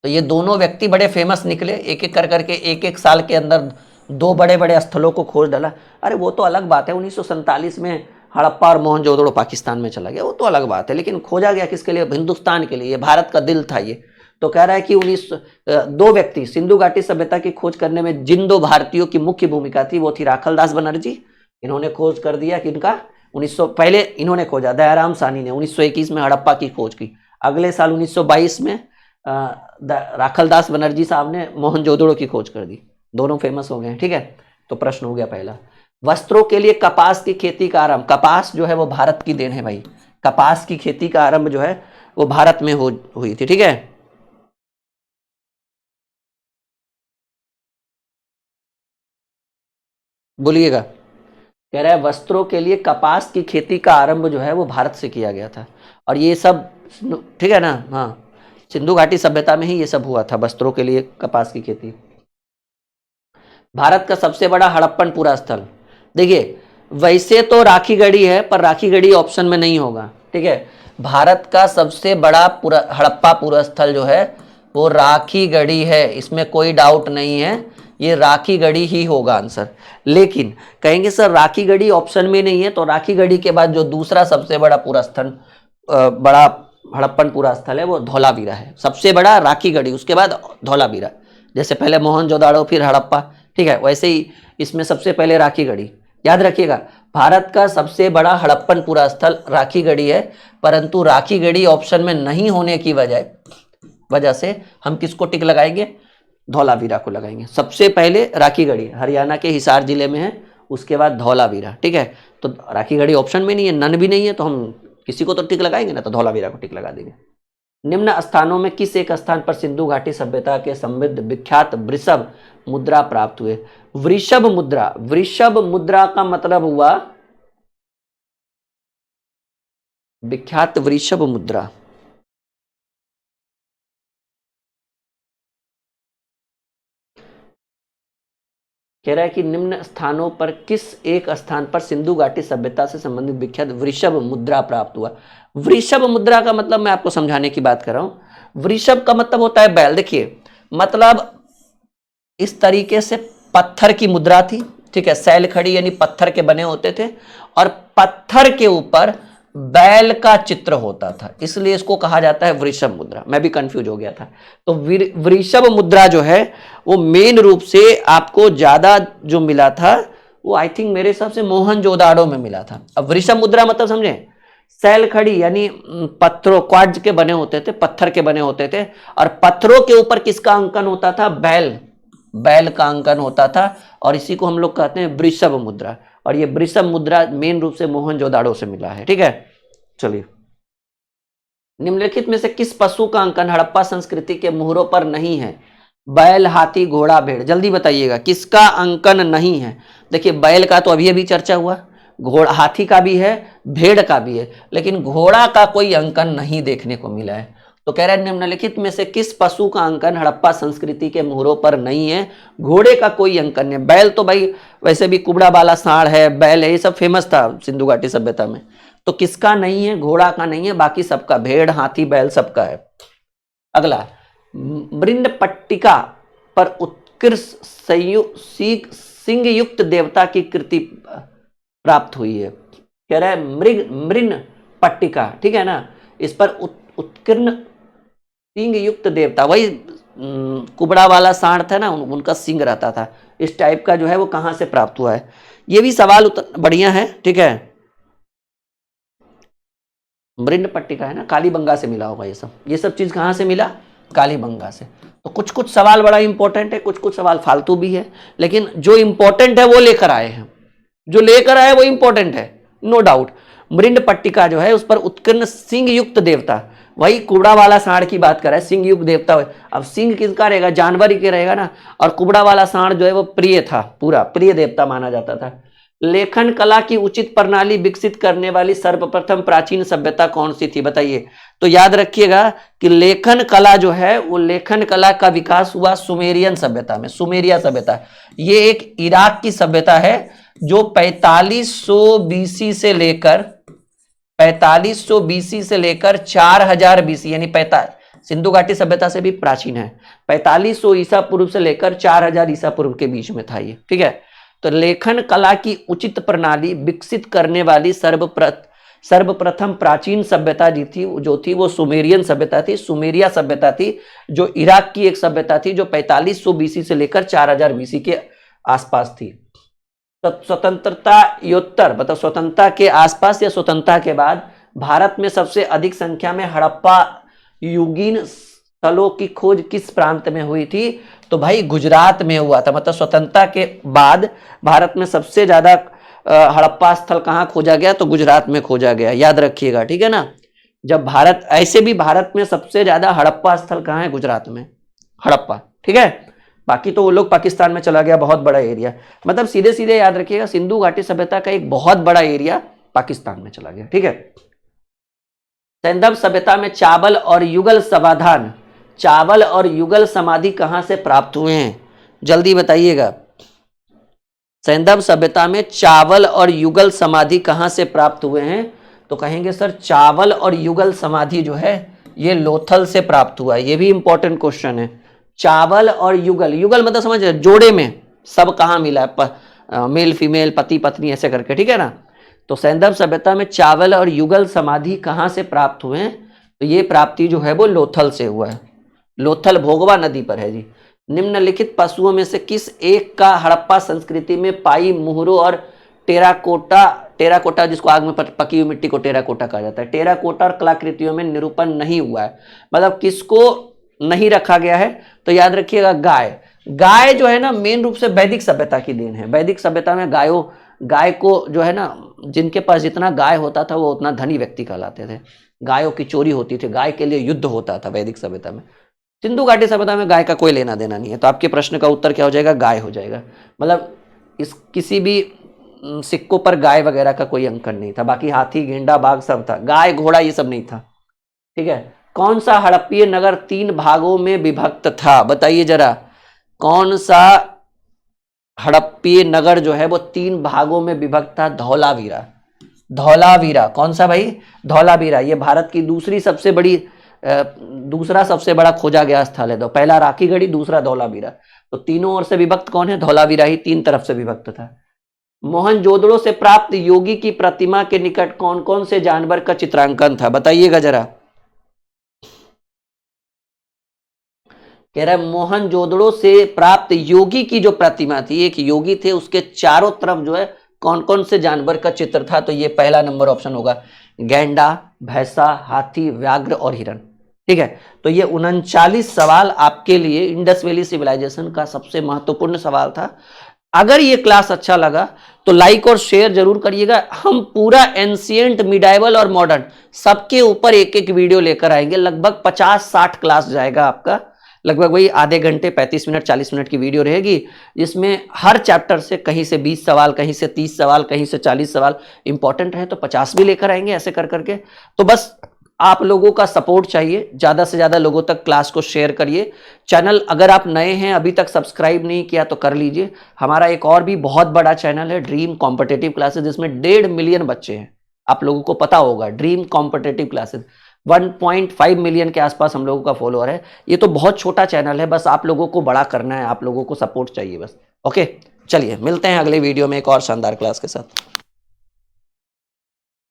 तो ये दोनों व्यक्ति बड़े फेमस निकले, एक एक कर करके एक एक साल के अंदर 2 बड़े बड़े स्थलों को खोज डाला। अरे वो तो अलग बात है, 1947 में हड़प्पा और मोहनजोदड़ो पाकिस्तान में चला गया, वो तो अलग बात है, लेकिन खोजा गया किसके लिए? हिंदुस्तान के लिए, भारत का दिल था ये। तो कह रहा है कि 19 व्यक्ति सिंधु घाटी सभ्यता की खोज करने में जिन 2 भारतीयों की मुख्य भूमिका थी वो थी राखलदास बनर्जी, इन्होंने खोज कर दिया कि इनका 1900 पहले इन्होंने खोजा, दयाराम साहनी ने 1921 में हड़प्पा की खोज की, अगले साल 1922 में राखलदास बनर्जी साहब ने मोहनजोदड़ो की खोज कर दी, दोनों फेमस हो गए। ठीक है, तो प्रश्न हो गया पहला। वस्त्रों के लिए कपास की खेती का आरंभ, कपास जो है वो भारत की देन है भाई, कपास की खेती का आरंभ जो है वो भारत में हुई थी। ठीक है, बोलिएगा। कह रहा है वस्त्रों के लिए कपास की खेती का आरंभ जो है वो भारत से किया गया था, और ये सब ठीक है ना, हाँ, सिंधु घाटी सभ्यता में ही ये सब हुआ था, वस्त्रों के लिए कपास की खेती। भारत का सबसे बड़ा हड़प्पनपुरा स्थल, देखिए वैसे तो राखीगढ़ी है, पर राखीगढ़ी ऑप्शन में नहीं होगा। ठीक है, भारत का सबसे बड़ा हड़प्पा पुरा स्थल जो है वो राखीगढ़ी है, इसमें कोई डाउट नहीं है, ये राखीगढ़ी ही होगा आंसर। लेकिन कहेंगे सर राखीगढ़ी ऑप्शन में नहीं है, तो राखीगढ़ी के बाद जो दूसरा सबसे बड़ा पुरा स्थल बड़ा हड़प्पनपुरा स्थल है वो धौलावीरा है, सबसे बड़ा राखीगढ़ी, उसके बाद धौलावीरा, जैसे पहले मोहनजोदाड़ो फिर हड़प्पा। ठीक है, वैसे ही इसमें सबसे पहले राखीगढ़ी, याद रखिएगा भारत का सबसे बड़ा हड़प्पनपुरा स्थल राखीगढ़ी है, परंतु राखीगढ़ी ऑप्शन में नहीं होने की वजह से हम किसको टिक लगाएंगे? धौलावीरा को लगाएंगे। सबसे पहले राखीगढ़ी हरियाणा के हिसार जिले में है, उसके बाद धौलावीरा। ठीक है, तो राखीगढ़ी ऑप्शन में नहीं है, नन भी नहीं है, तो हम किसी को तो टिक लगाएंगे ना, तो धौलावीरा को टिक लगा देंगे। निम्न स्थानों में किस एक स्थान पर सिंधु घाटी सभ्यता के समृद्ध विख्यात वृषभ मुद्रा प्राप्त हुए? वृषभ मुद्रा, वृषभ मुद्रा का मतलब हुआ विख्यात वृषभ मुद्रा। कह रहा है कि निम्न स्थानों पर किस एक स्थान पर सिंधु घाटी सभ्यता से संबंधित विख्यात वृषभ मुद्रा प्राप्त हुआ? वृषभ मुद्रा का मतलब मैं आपको समझाने की बात कर रहा हूं। वृषभ का मतलब होता है बैल। देखिए मतलब इस तरीके से पत्थर की मुद्रा थी, ठीक है, सैल खड़ी यानी पत्थर के बने होते थे, और पत्थर के ऊपर बैल का चित्र होता था, इसलिए इसको कहा जाता है वृषभ मुद्रा। मैं भी कंफ्यूज हो गया था। तो वृषभ मुद्रा जो है वो मेन रूप से आपको ज्यादा जो मिला था वो आई थिंक मेरे हिसाब से मोहनजोदाड़ो में मिला था। अब वृषभ मुद्रा मतलब समझे, सैल खड़ी यानी पत्थरों क्वार्ट्ज के बने होते थे, पत्थर के बने होते थे, और पत्थरों के ऊपर किसका अंकन होता था? बैल का अंकन होता था, और इसी को हम लोग कहते हैं वृषभ मुद्रा। और ये वृषभ मुद्रा मेन रूप से मोहनजोदाड़ो से मिला है। ठीक है, चलिए, निम्नलिखित में से किस पशु का अंकन हड़प्पा संस्कृति के मुहरों पर नहीं है? बैल, हाथी, घोड़ा, भेड़, जल्दी बताइएगा किसका अंकन नहीं है। देखिए बैल का तो अभी अभी चर्चा हुआ, घोड़ा, हाथी का भी है, भेड़ का भी है, लेकिन घोड़ा का कोई अंकन नहीं देखने को मिला है। तो कह रहे हैं निम्नलिखित में से किस पशु का अंकन हड़प्पा संस्कृति के मुहरों पर नहीं है? घोड़े का कोई अंकन नहीं। बैल तो भाई वैसे भी कुबड़ा वाला सांड है, बैल है, ये सब फेमस था सिंधु घाटी सभ्यता में। तो किसका नहीं है? घोड़ा का नहीं है, बाकी सबका, भेड़, हाथी, बैल सबका है। अगला, मृण्ड पट्टिका पर उत्कृष्ट सिंह युक्त देवता की कृति प्राप्त हुई है। कह रहा है मृण्ड पट्टिका, ठीक है ना, इस पर उत्कीर्ण सिंह युक्त देवता, वही कुबड़ा वाला सांड था ना, उनका सिंह रहता था, इस टाइप का जो है वो कहां से प्राप्त हुआ है? ये भी सवाल बढ़िया है। ठीक है, मृण्ड पट्टिका है ना, कालीबंगा से मिला होगा ये सब चीज कहां से मिला? कालीबंगा से। तो कुछ कुछ सवाल बड़ा इंपॉर्टेंट है, कुछ कुछ सवाल फालतू भी है, लेकिन जो इंपॉर्टेंट है वो लेकर आए हैं, जो लेकर आए वो इंपॉर्टेंट है, नो डाउट। मृण्ड पट्टिका जो है उस पर उत्कीर्ण सिंह युक्त देवता, वही कुबड़ा वाला सांड की बात कर रहा है, सिंह युक्त देवता। अब सिंह किसका रहेगा? जानवर ही के रहेगा ना, और कुबड़ा वाला सांड जो है वो प्रिय था, पूरा प्रिय देवता माना जाता था। लेखन कला की उचित प्रणाली विकसित करने वाली सर्वप्रथम प्राचीन सभ्यता कौन सी थी? बताइए। तो याद रखिएगा कि लेखन कला जो है वो लेखन कला का विकास हुआ सुमेरियन सभ्यता में, सुमेरिया सभ्यता। ये एक इराक की सभ्यता है जो 4500 बीसी से लेकर 4000 बीसी यानी सिंधु घाटी सभ्यता से भी प्राचीन है। 4500 ईसा पूर्व से लेकर 4000 ईसा पूर्व के बीच में था ये। ठीक है, तो लेखन कला की उचित प्रणाली विकसित करने वाली सर्वप्रथम प्राचीन सभ्यता जो थी वो सुमेरियन सभ्यता थी, सुमेरिया सभ्यता थी, जो इराक की एक सभ्यता थी, जो 4500 बीसी से लेकर 4000 बीसी के आसपास थी। स्वतंत्रता योत्तर मतलब स्वतंत्रता के आसपास या स्वतंत्रता के बाद भारत में सबसे अधिक संख्या में हड़प्पा युगीन स्थलों की खोज किस प्रांत में हुई थी? तो भाई गुजरात में हुआ था। मतलब स्वतंत्रता के बाद भारत में सबसे ज्यादा हड़प्पा स्थल कहाँ खोजा गया? तो गुजरात में खोजा गया, याद रखिएगा, ठीक है ना। जब भारत ऐसे भी भारत में सबसे ज्यादा हड़प्पा स्थल कहाँ है? गुजरात में हड़प्पा, ठीक है। बाकी तो वो लोग पाकिस्तान में चला गया, बहुत बड़ा एरिया। मतलब सीधे सीधे याद रखिएगा, सिंधु घाटी सभ्यता का एक बहुत बड़ा एरिया पाकिस्तान में चला गया, ठीक है। सैंधव सभ्यता में चावल और युगल समाधान, चावल और युगल समाधि कहां से प्राप्त हुए हैं? जल्दी बताइएगा। सैंधव सभ्यता में चावल और युगल समाधि कहां से प्राप्त हुए हैं? तो कहेंगे सर चावल और युगल समाधि जो है ये लोथल से प्राप्त हुआ है। ये भी इंपॉर्टेंट क्वेश्चन है। चावल और युगल, युगल मतलब समझ जोड़े में सब कहां मिला है? मेल फीमेल, पति पत्नी, ऐसे करके, ठीक है ना। तो सैंधव सभ्यता में चावल और युगल समाधि कहां से प्राप्त हुए हैं? तो ये प्राप्ति जो है वो लोथल से हुआ है। लोथल भोगवा नदी पर है जी। निम्नलिखित पशुओं में से किस एक का हड़प्पा संस्कृति में पाई मुहरों और टेराकोटा जिसको आग में पकी हुई मिट्टी को टेराकोटा कहा जाता है, टेराकोटा और कलाकृतियों में निरूपण नहीं हुआ है? मतलब किसको नहीं रखा गया है? तो याद रखिएगा गाय। गाय जो है ना मेन रूप से वैदिक सभ्यता की देन है। वैदिक सभ्यता में गाय को जो है ना, जिनके पास जितना गाय होता था वो उतना धनी व्यक्ति कहलाते थे। गायों की चोरी होती थी, गाय के लिए युद्ध होता था वैदिक सभ्यता में। सिंधु घाटी सभ्यता में गाय का कोई लेना देना नहीं है। तो आपके प्रश्न का उत्तर क्या हो जाएगा? गाय हो जाएगा। मतलब इस किसी भी सिक्कों पर गाय वगैरह का कोई अंकन नहीं था। बाकी हाथी, गेंडा, बाघ सब था, गाय घोड़ा ये सब नहीं था, ठीक है। कौन सा हड़प्पीय नगर 3 भागों में विभक्त था? बताइए जरा, कौन सा हड़प्पीय नगर जो है वो 3 भागों में विभक्त था? धौलावीरा। धौलावीरा कौन सा भाई? धौलावीरा। ये भारत की दूसरा सबसे बड़ा खोजा गया स्थल है। तो पहला राखीगढ़ी, दूसरा धौलावीरा। तो तीनों ओर से विभक्त कौन है? धौलावीरा ही 3 तरफ से विभक्त था। मोहनजोदड़ो से प्राप्त योगी की प्रतिमा के निकट कौन कौन से जानवर का चित्रांकन था? बताइएगा जरा। कह रहा है मोहनजोदड़ो से प्राप्त योगी की जो प्रतिमा थी, एक योगी थे, उसके चारों तरफ जो है कौन कौन से जानवर का चित्र था? तो ये पहला नंबर ऑप्शन होगा, गैंडा, भैंसा, हाथी, व्याघ्र और हिरण, ठीक है। तो ये 39 सवाल आपके लिए इंडस वैली सिविलाइजेशन का सबसे महत्वपूर्ण सवाल था। अगर ये क्लास अच्छा लगा तो लाइक और शेयर जरूर करिएगा। हम पूरा एंशिएंट, मिडाइवल और मॉडर्न सबके ऊपर एक एक वीडियो लेकर आएंगे। लगभग 50-60 क्लास जाएगा आपका। लगभग वही आधे घंटे, 35 मिनट, 40 मिनट की वीडियो रहेगी, जिसमें हर चैप्टर से कहीं से 20 सवाल, कहीं से 30 सवाल, कहीं से 40 सवाल, इंपॉर्टेंट रहे तो 50 भी लेकर आएंगे, ऐसे कर करके। तो बस आप लोगों का सपोर्ट चाहिए। ज़्यादा से ज़्यादा लोगों तक क्लास को शेयर करिए। चैनल अगर आप नए हैं, अभी तक सब्सक्राइब नहीं किया तो कर लीजिए। हमारा एक और भी बहुत बड़ा चैनल है, ड्रीम कॉम्पिटिटिव क्लासेस, जिसमें 1.5 मिलियन बच्चे हैं। आप लोगों को पता होगा, ड्रीम कॉम्पिटिटिव क्लासेस 1.5 मिलियन के आसपास हम लोगों का फॉलोअर है। ये तो बहुत छोटा चैनल है, बस आप लोगों को बड़ा करना है, आप लोगों को सपोर्ट चाहिए बस। ओके, चलिए मिलते हैं अगले वीडियो में एक और शानदार क्लास के साथ।